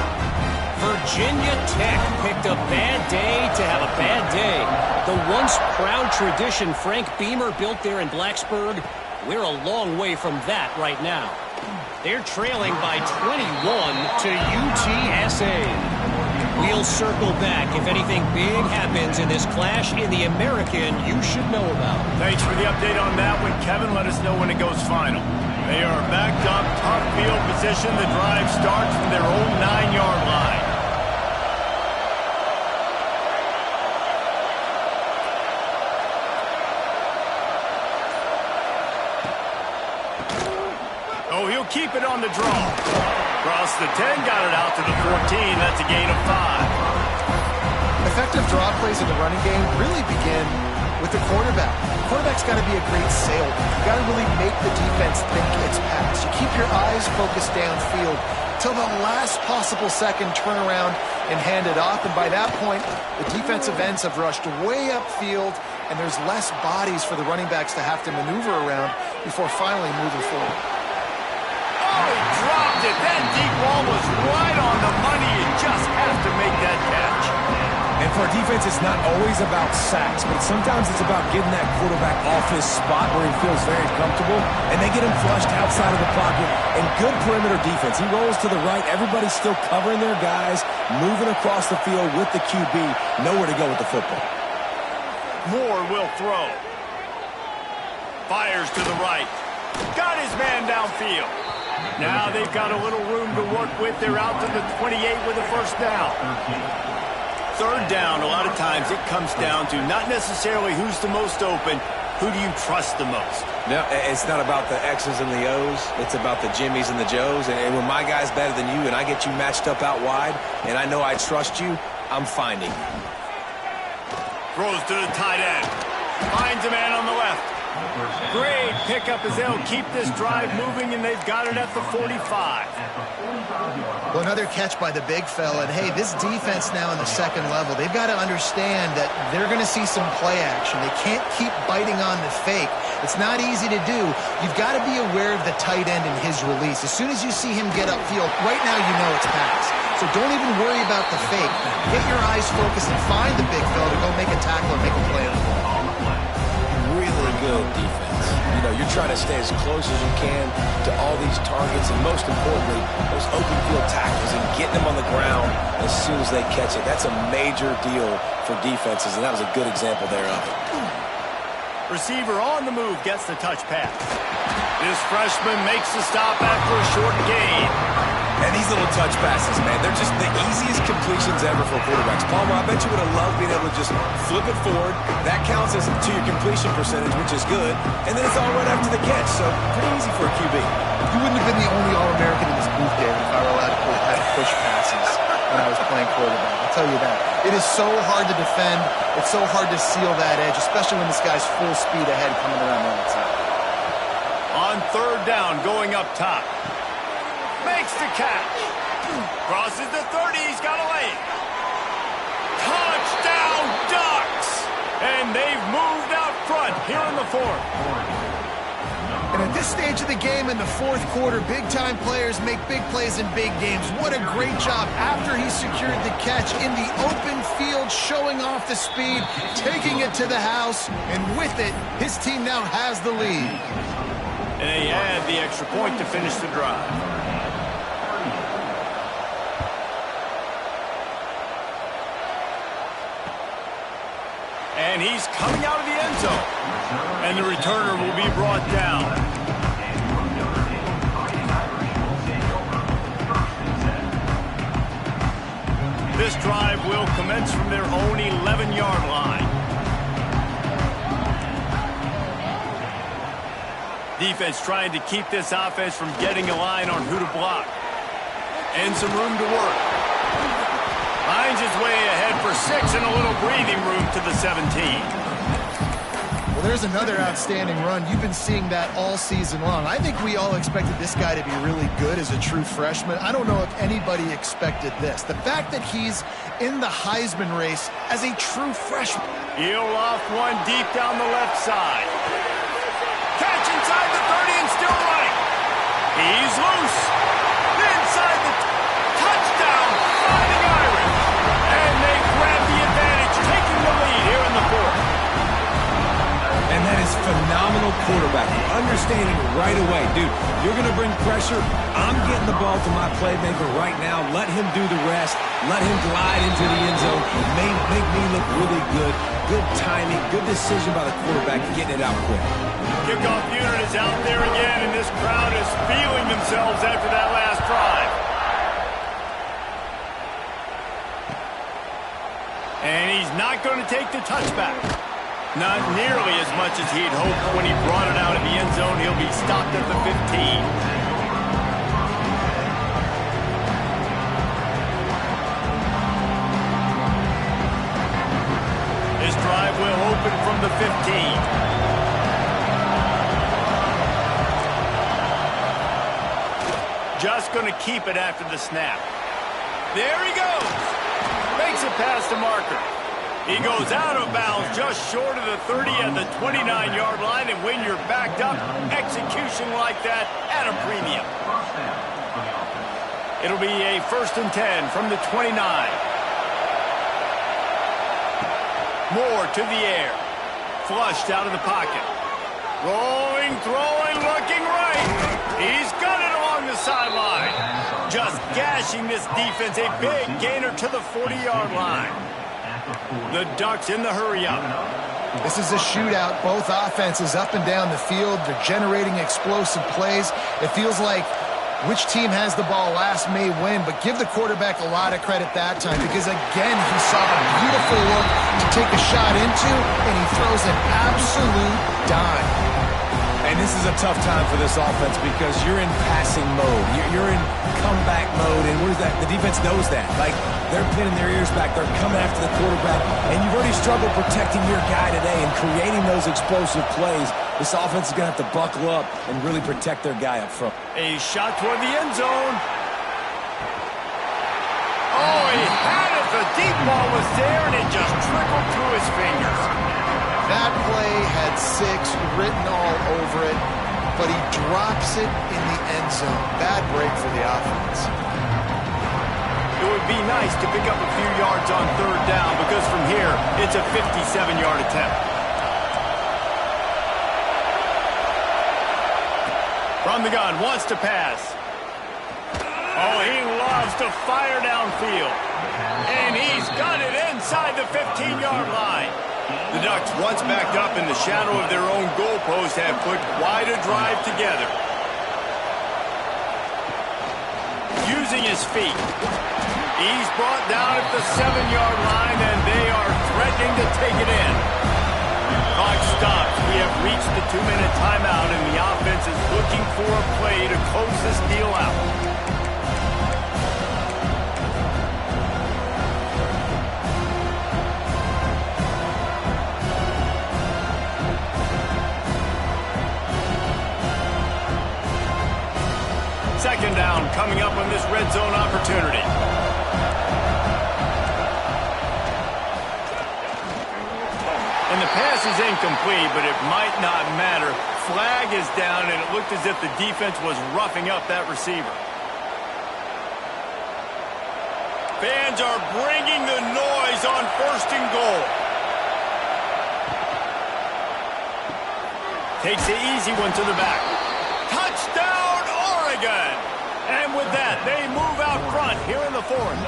Virginia Tech picked a bad day to have a bad day. The once proud tradition Frank Beamer built there in Blacksburg, we're a long way from that right now. They're trailing by 21 to UTSA. We'll circle back if anything big happens in this clash in the American you should know about. Thanks for the update on that one, Kevin. Let us know when it goes final. They are backed up, tough field position. The drive starts from their own 9-yard line. Oh, he'll keep it on the draw. Across the 10, got it out to the 14. That's a gain of 5. Effective draw plays in the running game really begin with the quarterback. The quarterback's got to be a great salesman. You got to really make the defense think it's pass. You keep your eyes focused downfield till the last possible second, turn around and hand it off. And by that point, the defensive ends have rushed way upfield, and there's less bodies for the running backs to have to maneuver around before finally moving forward. Oh, he dropped it. That deep ball was right on the money. You just have to make that catch. And for a defense, it's not always about sacks, but sometimes it's about getting that quarterback off his spot where he feels very comfortable, and they get him flushed outside of the pocket. And good perimeter defense. He rolls to the right. Everybody's still covering their guys, moving across the field with the QB. Nowhere to go with the football. Moore will throw. Fires to the right. Got his man downfield. Now they've got a little room to work with. They're out to the 28 with a first down. Third down, a lot of times it comes down to not necessarily who's the most open, who do you trust the most? No, it's not about the X's and the O's. It's about the Jimmies and the Joes. And when my guy's better than you and I get you matched up out wide and I know I trust you, I'm finding you. Throws to the tight end. Finds a man on the left. Great pickup as they'll keep this drive moving, and they've got it at the 45. Well, another catch by the big fella. And, hey, this defense now in the second level, they've got to understand that they're going to see some play action. They can't keep biting on the fake. It's not easy to do. You've got to be aware of the tight end and his release. As soon as you see him get upfield, right now you know it's pass. So don't even worry about the fake. Get your eyes focused and find the big fella to go make a tackle and make a play on the ball. Really good defense. You know, you're trying to stay as close as you can to all these targets, and most importantly, those open field tackles and getting them on the ground as soon as they catch it. That's a major deal for defenses, and that was a good example thereof. Receiver on the move gets the touch pass. This freshman makes the stop after a short gain. And these little touch passes, man, they're just the easiest completions ever for quarterbacks. Palmer, I bet you would have loved being able to just flip it forward. That counts as to your completion percentage, which is good. And then it's all right after the catch, so pretty easy for a QB. You wouldn't have been the only All-American in this booth, David, if I were allowed to push passes when I was playing quarterback. I'll tell you that. It is so hard to defend. It's so hard to seal that edge, especially when this guy's full speed ahead coming around the outside. On third down, going up top. Makes the catch. Crosses the 30. He's got a lane. Touchdown, Ducks! And they've moved out front here in the fourth. And at this stage of the game in the fourth quarter, big-time players make big plays in big games. What a great job after he secured the catch in the open field, showing off the speed, taking it to the house, and with it, his team now has the lead. And they add the extra point to finish the drive. And he's coming out of the end zone. And the returner will be brought down. This drive will commence from their own 11-yard line. Defense trying to keep this offense from getting a line on who to block. And some room to work. Finds his way ahead for 6 and a little breathing room to the 17. Well, there's another outstanding run. You've been seeing that all season long. I think we all expected this guy to be really good as a true freshman. I don't know if anybody expected this. The fact that he's in the Heisman race as a true freshman. He'll off one deep down the left side. Catch inside the 30 and still running. He's loose. Inside the touchdown, Fighting Irish. And they grab the advantage, taking the lead here in the fourth. And that is phenomenal quarterback, understanding right away, dude, you're going to bring pressure. I'm getting the ball to my playmaker right now. Let him do the rest. Let him glide into the end zone. Make me look really good. Good timing, good decision by the quarterback, getting it out quick. Kickoff unit is out there again, and this crowd is feeling themselves after that last drive. And he's not going to take the touchback. Not nearly as much as he'd hoped when he brought it out of the end zone. He'll be stopped at the 15. This drive will open from the 15. Just going to keep it after the snap. There he goes. Makes it past the marker. He goes out of bounds just short of the 30 at the 29-yard line, and when you're backed up, execution like that at a premium. It'll be a 1st and 10 from the 29. Moore to the air. Flushed out of the pocket. Rolling, throwing, looking right. He's got it along the sideline. Just gashing this defense. A big gainer to the 40-yard line. The Ducks in the hurry-up. This is a shootout. Both offenses up and down the field. They're generating explosive plays. It feels like which team has the ball last may win, but give the quarterback a lot of credit that time because, again, he saw a beautiful look to take a shot into, and he throws an absolute dime. And this is a tough time for this offense because you're in passing mode. You're in comeback mode, and what is that? The defense knows that. Like, they're pinning their ears back. They're coming after the quarterback, and you've already struggled protecting your guy today and creating those explosive plays. This offense is going to have to buckle up and really protect their guy up front. A shot toward the end zone. Oh, he had it. The deep ball was there, and it just trickled through his fingers. That play had 6 written all over it, but he drops it in the end zone. Bad break for the offense. It would be nice to pick up a few yards on 3rd down because from here, it's a 57-yard attempt. From the gun, wants to pass. Oh, he loves to fire downfield. And he's got it inside the 15-yard line. The Ducks, once backed up in the shadow of their own goalpost, have put quite a drive together. Using his feet. He's brought down at the 7-yard line, and they are threatening to take it in. Clock stops. We have reached the 2-minute timeout, and the offense is looking for a play to close this deal out. Second down coming up on this red zone opportunity. And the pass is incomplete, but it might not matter. Flag is down, and it looked as if the defense was roughing up that receiver. Fans are bringing the noise on 1st and goal. Takes the easy one to the back. Touchdown, Oregon! And with that, they move out front here in the 4th.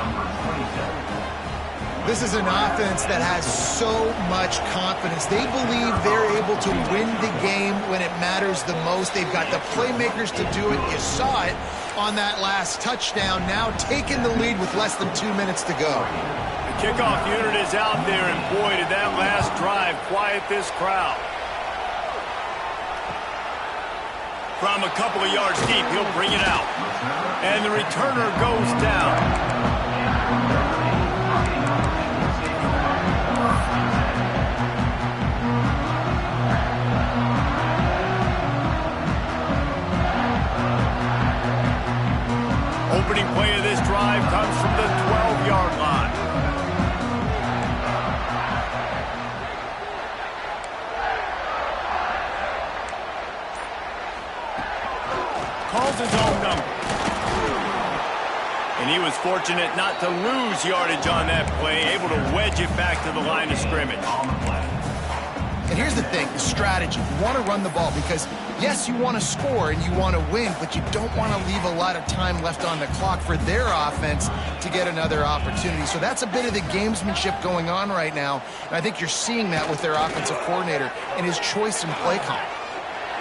This is an offense that has so much confidence. They believe they're able to win the game when it matters the most. They've got the playmakers to do it. You saw it on that last touchdown. Now taking the lead with less than 2 minutes to go. The kickoff unit is out there, and boy, did that last drive quiet this crowd. From a couple of yards deep, he'll bring it out. And the returner goes down. Opening play of this drive comes from the 12-yard line. Calls his own number. And he was fortunate not to lose yardage on that play, able to wedge it back to the line of scrimmage. And here's the thing, the strategy. You want to run the ball because, yes, you want to score and you want to win, but you don't want to leave a lot of time left on the clock for their offense to get another opportunity. So that's a bit of the gamesmanship going on right now, and I think you're seeing that with their offensive coordinator and his choice in play call.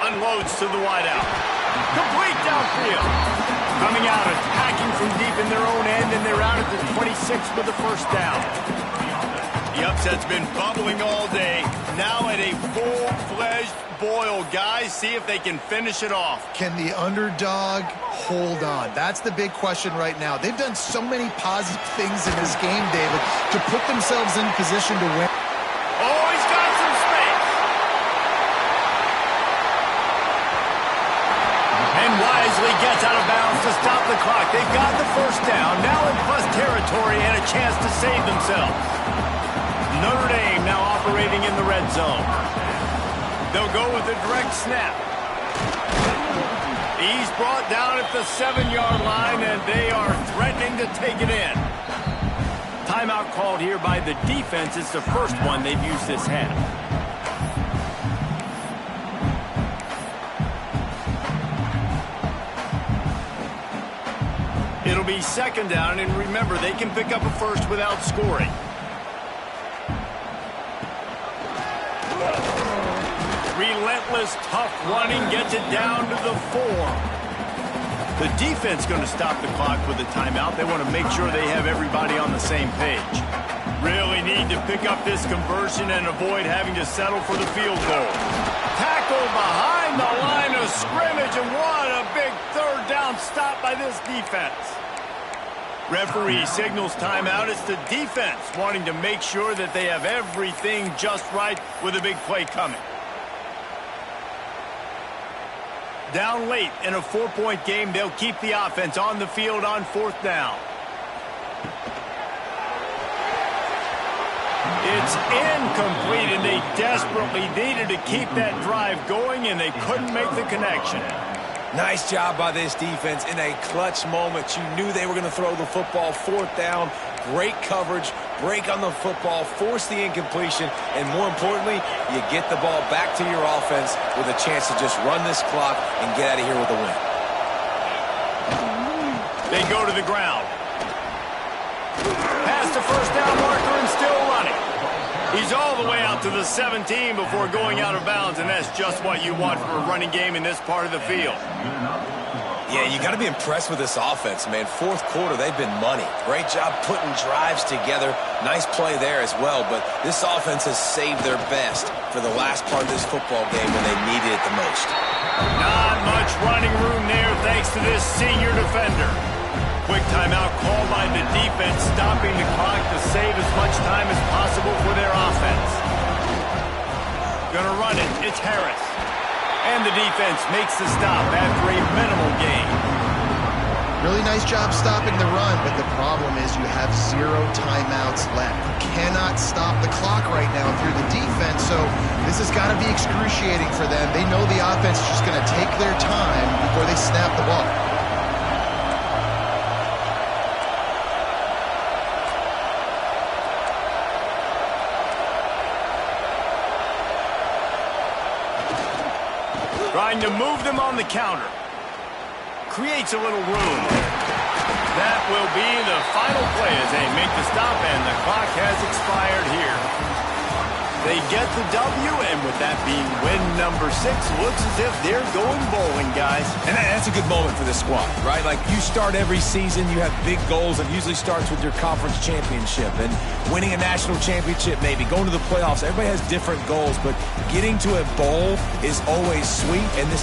Unloads to the wideout. Complete downfield. Coming out, attacking from deep in their own end, and they're out at the 26 for the first down. The upset's been bubbling all day. Now at a full-fledged boil. Guys, see if they can finish it off. Can the underdog hold on? That's the big question right now. They've done so many positive things in this game, David, to put themselves in position to win. Oh, he's got some space. And wisely gets out of bounds to stop the clock. They've got the first down. Now in plus territory and a chance to save themselves. Notre Dame now operating in the red zone. They'll go with a direct snap. He's brought down at the 7-yard line, and they are threatening to take it in. Timeout called here by the defense. It's the first one they've used this half. It'll be second down, and remember, they can pick up a first without scoring. Relentless, tough running gets it down to the 4. The defense going to stop the clock with a timeout. They want to make sure they have everybody on the same page. Really need to pick up this conversion and avoid having to settle for the field goal. Tackle behind the line of scrimmage, and what a big third down stop by this defense. Referee signals timeout. It's the defense wanting to make sure that they have everything just right with a big play coming. Down late in a 4-point game, they'll keep the offense on the field on fourth down. It's incomplete, and they desperately needed to keep that drive going, and they couldn't make the connection. Nice job by this defense in a clutch moment. You knew they were going to throw the football. Fourth down, great coverage, break on the football, force the incompletion, and more importantly, you get the ball back to your offense with a chance to just run this clock and get out of here with a win. They go to the ground. Past the first down marker and still running. He's all the way out to the 17 before going out of bounds, and that's just what you want for a running game in this part of the field. Yeah, you got to be impressed with this offense, man. Fourth quarter, they've been money. Great job putting drives together. Nice play there as well, but this offense has saved their best for the last part of this football game when they needed it the most. Not much running room there thanks to this senior defender. Quick timeout called by the defense, stopping the clock to save as much time as possible for their offense. Gonna run it. It's Harris. And the defense makes the stop after a minimal gain. Really nice job stopping the run, but the problem is you have 0 timeouts left. You cannot stop the clock right now if you're the defense, so this has got to be excruciating for them. They know the offense is just going to take their time before they snap the ball. Trying to move them on the counter. Creates a little room. That will be the final play as they make the stop, and the clock has expired here. They get the W, and with that being win number 6, looks as if they're going bowling, guys. And that's a good moment for this squad, right? Like, you start every season, you have big goals. It usually starts with your conference championship and winning a national championship, maybe going to the playoffs. Everybody has different goals, but getting to a bowl is always sweet, and this